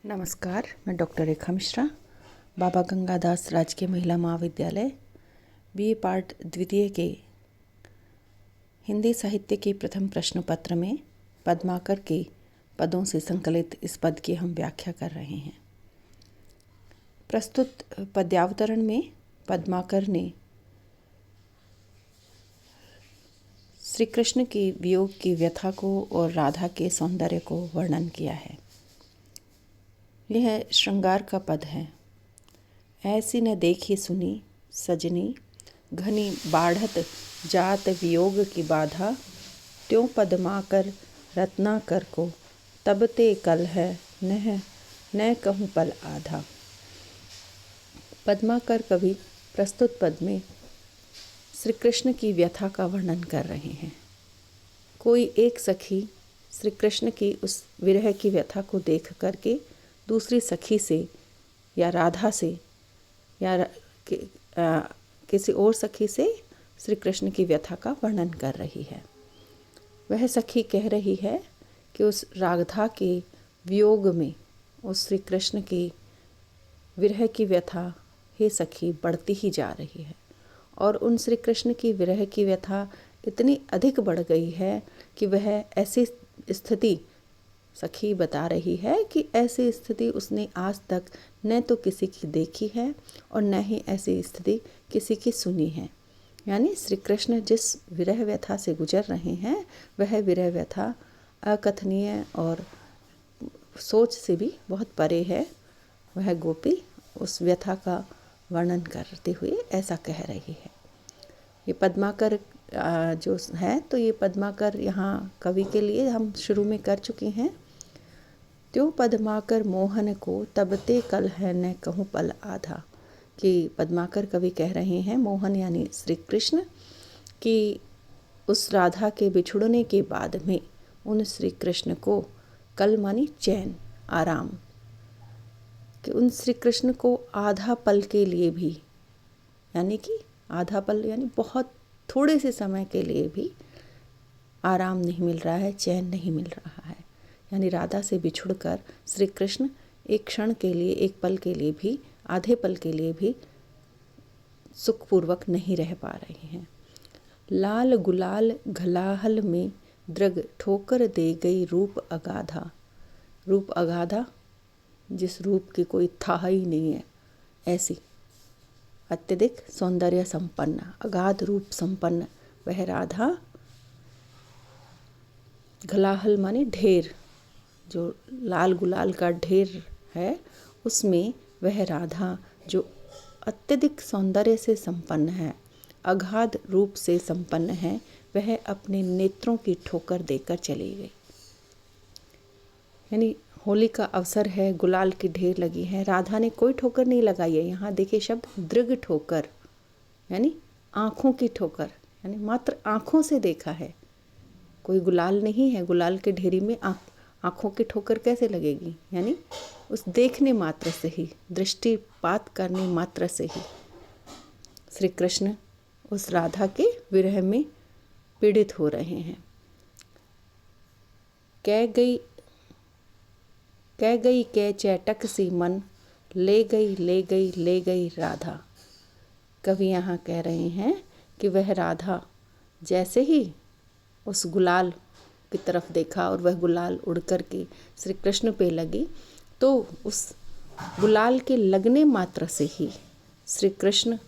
नमस्कार, मैं डॉक्टर रेखा मिश्रा, बाबा गंगादास राजकीय महिला महाविद्यालय बीए पार्ट द्वितीय के हिंदी साहित्य के प्रथम प्रश्न पत्र में पद्माकर के पदों से संकलित इस पद की हम व्याख्या कर रहे हैं। प्रस्तुत पद्यावतरण में पद्माकर ने श्री कृष्ण के वियोग की व्यथा को और राधा के सौंदर्य को वर्णन किया है। यह श्रृंगार का पद है। ऐसी न देखी सुनी सजनी, घनी बाढ़त जात वियोग की बाधा, त्यों पद्माकर रत्नाकर को, तब ते कल है न कहूँ पल आधा। पद्माकर कवि प्रस्तुत पद में श्री कृष्ण की व्यथा का वर्णन कर रहे हैं। कोई एक सखी श्री कृष्ण की उस विरह की व्यथा को देख करके दूसरी सखी से या राधा से या किसी और सखी से श्री कृष्ण की व्यथा का वर्णन कर रही है। वह सखी कह रही है कि उस राधा के वियोग में उस श्री कृष्ण की विरह की व्यथा हे सखी बढ़ती ही जा रही है और उन श्री कृष्ण की विरह की व्यथा इतनी अधिक बढ़ गई है कि वह ऐसी स्थिति सखी बता रही है कि ऐसी स्थिति उसने आज तक न तो किसी की देखी है और न ही ऐसी स्थिति किसी की सुनी है। यानी श्री कृष्ण जिस विरह व्यथा से गुजर रहे हैं वह विरह व्यथा अकथनीय और सोच से भी बहुत परे है। वह गोपी उस व्यथा का वर्णन करते हुए ऐसा कह रही है। ये पद्माकर जो है तो ये पद्माकर यहाँ कवि के लिए हम शुरू में कर चुके हैं। त्यों पद्माकर मोहन को तब ते कल है न कहूँ पल आधा, कि पद्माकर कवि कह रहे हैं मोहन यानी श्री कृष्ण कि उस राधा के बिछुड़ने के बाद में उन श्री कृष्ण को कल मानी चैन आराम, कि उन श्री कृष्ण को आधा पल के लिए भी, यानी कि आधा पल यानी बहुत थोड़े से समय के लिए भी आराम नहीं मिल रहा है, चैन नहीं मिल रहा है। यानी राधा से बिछुड़कर श्री कृष्ण एक क्षण के लिए, एक पल के लिए भी, आधे पल के लिए भी सुखपूर्वक नहीं रह पा रहे हैं। लाल गुलाल घलाहल में दृग ठोकर दे गई रूप अगाधा। रूप अगाधा जिस रूप की कोई था ही नहीं है, ऐसी अत्यधिक सौंदर्य संपन्न, अगाध रूप संपन्न वह राधा। घलाहल माने ढेर, जो लाल गुलाल का ढेर है उसमें वह राधा जो अत्यधिक सौंदर्य से संपन्न है, अगाध रूप से संपन्न है, वह अपने नेत्रों की ठोकर देकर चली गई। यानी होली का अवसर है, गुलाल की ढेर लगी है, राधा ने कोई ठोकर नहीं लगाई है। यहाँ देखिए शब्द दृग ठोकर, यानी आँखों की ठोकर, यानी मात्र आँखों से देखा है, कोई गुलाल नहीं है। गुलाल के ढेरी में आँखों की ठोकर कैसे लगेगी? यानी उस देखने मात्र से ही, दृष्टिपात करने मात्र से ही श्री कृष्ण उस राधा के विरह में पीड़ित हो रहे हैं। कह गई कै चैटक सी मन, ले गई राधा। कवि यहाँ कह रहे हैं कि वह राधा जैसे ही उस गुलाल की तरफ देखा और वह गुलाल उड़ कर के श्री कृष्ण पे लगी, तो उस गुलाल के लगने मात्र से ही श्री कृष्ण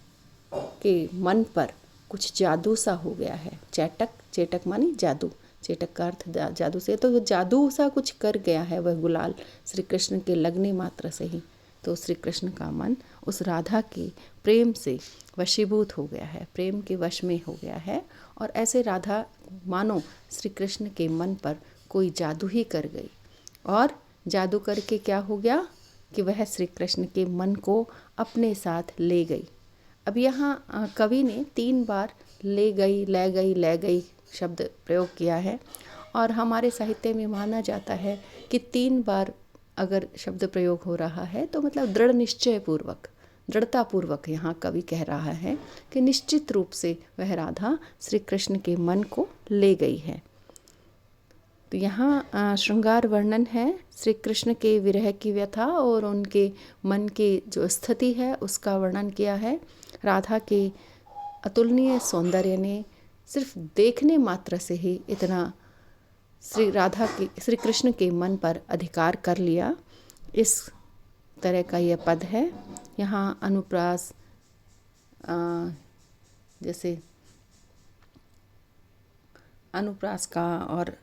के मन पर कुछ जादू सा हो गया है। चेटक मानी जादू, चेटक का अर्थ जादू से, तो जादू सा कुछ कर गया है वह गुलाल श्री कृष्ण के लगने मात्र से ही। तो श्री कृष्ण का मन उस राधा के प्रेम से वशीभूत हो गया है, प्रेम के वश में हो गया है। और ऐसे राधा मानो श्री कृष्ण के मन पर कोई जादू ही कर गई, और जादू करके क्या हो गया कि वह श्री कृष्ण के मन को अपने साथ ले गई। अब यहाँ कवि ने 3 बार ले गई शब्द प्रयोग किया है, और हमारे साहित्य में माना जाता है कि 3 बार अगर शब्द प्रयोग हो रहा है तो मतलब दृढ़ निश्चय पूर्वक, दृढ़तापूर्वक यहाँ कवि कह रहा है कि निश्चित रूप से वह राधा श्री कृष्ण के मन को ले गई है। तो यहाँ श्रृंगार वर्णन है श्री कृष्ण के विरह की व्यथा और उनके मन की जो स्थिति है उसका वर्णन किया है। राधा के अतुलनीय सौंदर्य ने सिर्फ देखने मात्र से ही इतना श्री कृष्ण के मन पर अधिकार कर लिया। इस तरह का यह पद है। यहाँ अनुप्रास जैसे अनुप्रास का और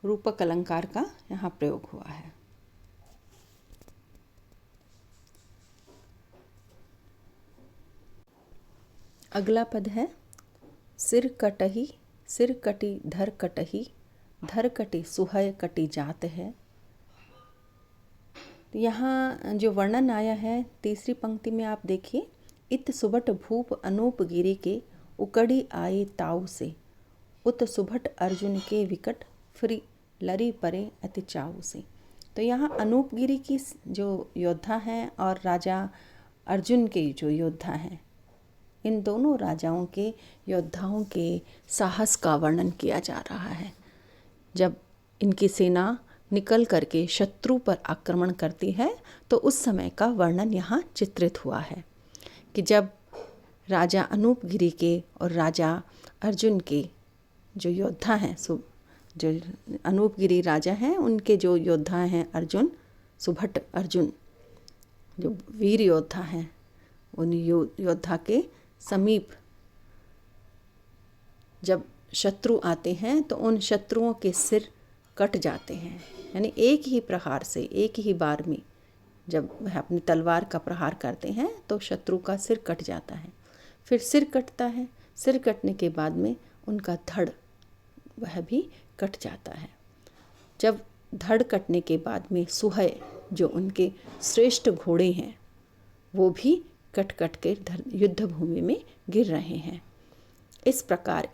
रूपक अलंकार का यहाँ प्रयोग हुआ है। अगला पद है सिर कटही सिर कटी धर कटी सुहय कटी जात है। यहाँ जो वर्णन आया है तीसरी पंक्ति में आप देखिए, इत सुभट भूप अनूप गिरी के उकड़ी आए ताऊ से, उत सुभट अर्जुन के विकट फ्री लरी परे अति चाऊ से। तो यहाँ अनूप गिरी की जो योद्धा हैं और राजा अर्जुन के जो योद्धा हैं, इन दोनों राजाओं के योद्धाओं के साहस का वर्णन किया जा रहा है। जब इनकी सेना निकल करके शत्रु पर आक्रमण करती है तो उस समय का वर्णन यहाँ चित्रित हुआ है कि जब राजा अनूपगिरी के और राजा अर्जुन के जो योद्धा हैं, जो अनूपगिरी राजा हैं उनके जो योद्धा हैं अर्जुन, सुभट अर्जुन जो वीर योद्धा हैं, उन योद्धा के समीप जब शत्रु आते हैं तो उन शत्रुओं के सिर कट जाते हैं। यानी एक ही प्रहार से, एक ही बार में जब वह अपनी तलवार का प्रहार करते हैं तो शत्रु का सिर कट जाता है। फिर सिर कटता है, सिर कटने के बाद में उनका धड़ वह भी कट जाता है। जब धड़ कटने के बाद में सुहय जो उनके श्रेष्ठ घोड़े हैं वो भी कट कट के युद्ध भूमि में गिर रहे हैं। इस प्रकार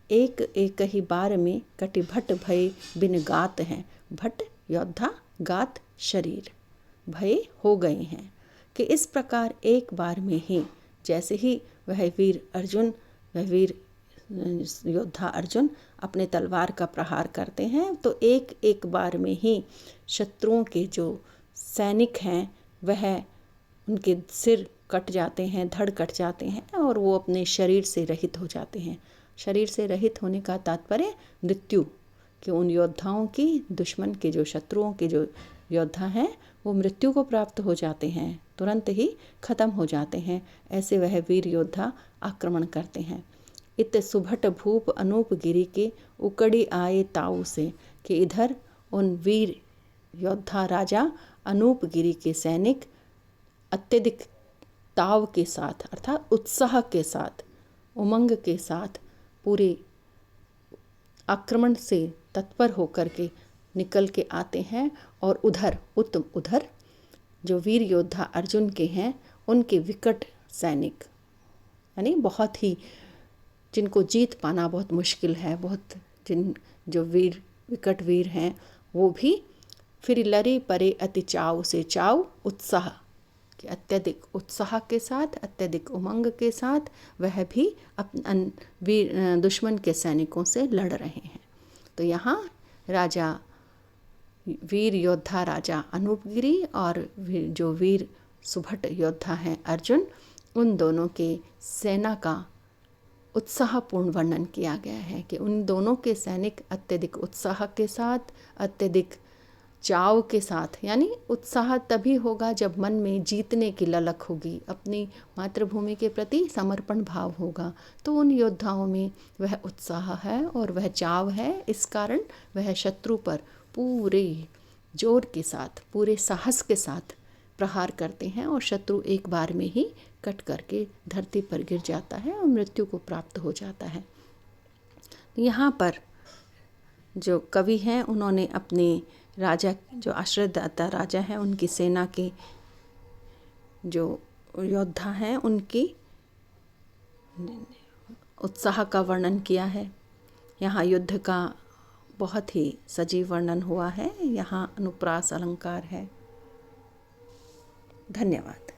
एक एक ही बार में कटि भट भय बिन गात हैं। भट योद्धा, गात शरीर, भय हो गए हैं कि इस प्रकार एक बार में ही जैसे ही वह वीर योद्धा अर्जुन अपने तलवार का प्रहार करते हैं तो एक एक बार में ही शत्रुओं के जो सैनिक हैं वह उनके सिर कट जाते हैं, धड़ कट जाते हैं और वो अपने शरीर से रहित हो जाते हैं। शरीर से रहित होने का तात्पर्य मृत्यु, कि उन योद्धाओं की, दुश्मन के जो शत्रुओं के जो योद्धा हैं वो मृत्यु को प्राप्त हो जाते हैं, तुरंत ही खत्म हो जाते हैं। ऐसे वह वीर योद्धा आक्रमण करते हैं। इत सुभट भूप अनूप गिरी के उकड़ी आए ताऊ से, कि इधर उन वीर योद्धा राजा अनूप गिरी के सैनिक अत्यधिक ताव के साथ अर्थात उत्साह के साथ, उमंग के साथ पूरे आक्रमण से तत्पर होकर के निकल के आते हैं और उधर जो वीर योद्धा अर्जुन के हैं उनके विकट सैनिक, यानी बहुत ही जिनको जीत पाना बहुत मुश्किल है, जो विकट वीर हैं वो भी फिर लरी परे अति चाव से, चाव उत्साह कि अत्यधिक उत्साह के साथ, अत्यधिक उमंग के साथ वह भी दुश्मन के सैनिकों से लड़ रहे हैं। तो यहाँ राजा वीर योद्धा राजा अनूपगिरी और जो वीर सुभट योद्धा हैं अर्जुन, उन दोनों के सेना का उत्साहपूर्ण वर्णन किया गया है कि उन दोनों के सैनिक अत्यधिक उत्साह के साथ, अत्यधिक चाव के साथ, यानी उत्साह तभी होगा जब मन में जीतने की ललक होगी, अपनी मातृभूमि के प्रति समर्पण भाव होगा, तो उन योद्धाओं में वह उत्साह है और वह चाव है। इस कारण वह शत्रु पर पूरे जोर के साथ, पूरे साहस के साथ प्रहार करते हैं और शत्रु एक बार में ही कट करके धरती पर गिर जाता है और मृत्यु को प्राप्त हो जाता है। यहाँ पर जो कवि हैं उन्होंने अपने राजा, जो आश्रयदाता राजा हैं, उनकी सेना के जो योद्धा हैं उनकी उत्साह का वर्णन किया है। यहाँ युद्ध का बहुत ही सजीव वर्णन हुआ है। यहाँ अनुप्रास अलंकार है। धन्यवाद।